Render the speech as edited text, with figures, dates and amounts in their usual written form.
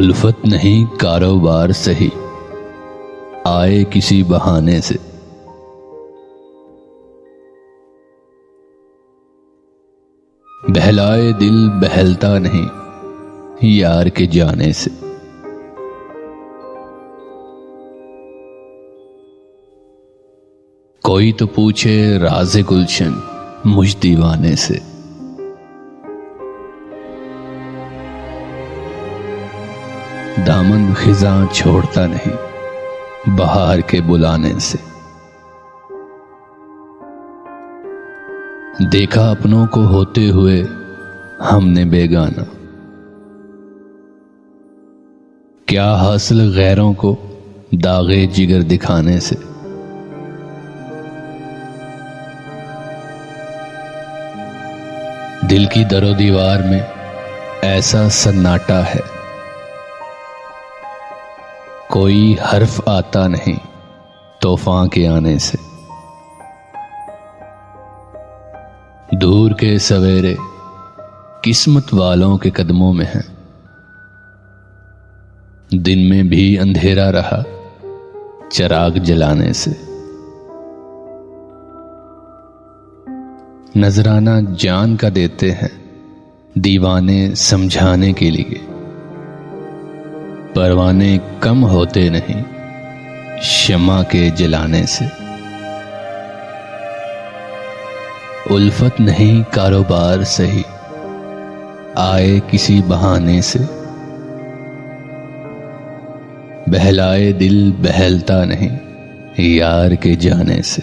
उल्फत नहीं कारोबार सही, आए किसी बहाने से। बहलाए दिल बहलता नहीं, यार के जाने से। कोई तो पूछे राज़े गुलशन मुझ दीवाने से। दामन खिज़ां छोड़ता नहीं, बहार के बुलाने से। देखा अपनों को होते हुए हमने बेगाना, क्या हासिल गैरों को दागे जिगर दिखाने से। दिल की दरो दीवार में ऐसा सन्नाटा है, कोई हर्फ आता नहीं तूफान के आने से। दूर के सवेरे किस्मत वालों के कदमों में है, दिन में भी अंधेरा रहा चिराग जलाने से। नजराना जान का देते हैं दीवाने समझाने के लिए, परवाने कम होते नहीं शमा के जलाने से। उल्फत नहीं कारोबार सही, आए किसी बहाने से। बहलाए दिल बहलता नहीं, यार के जाने से।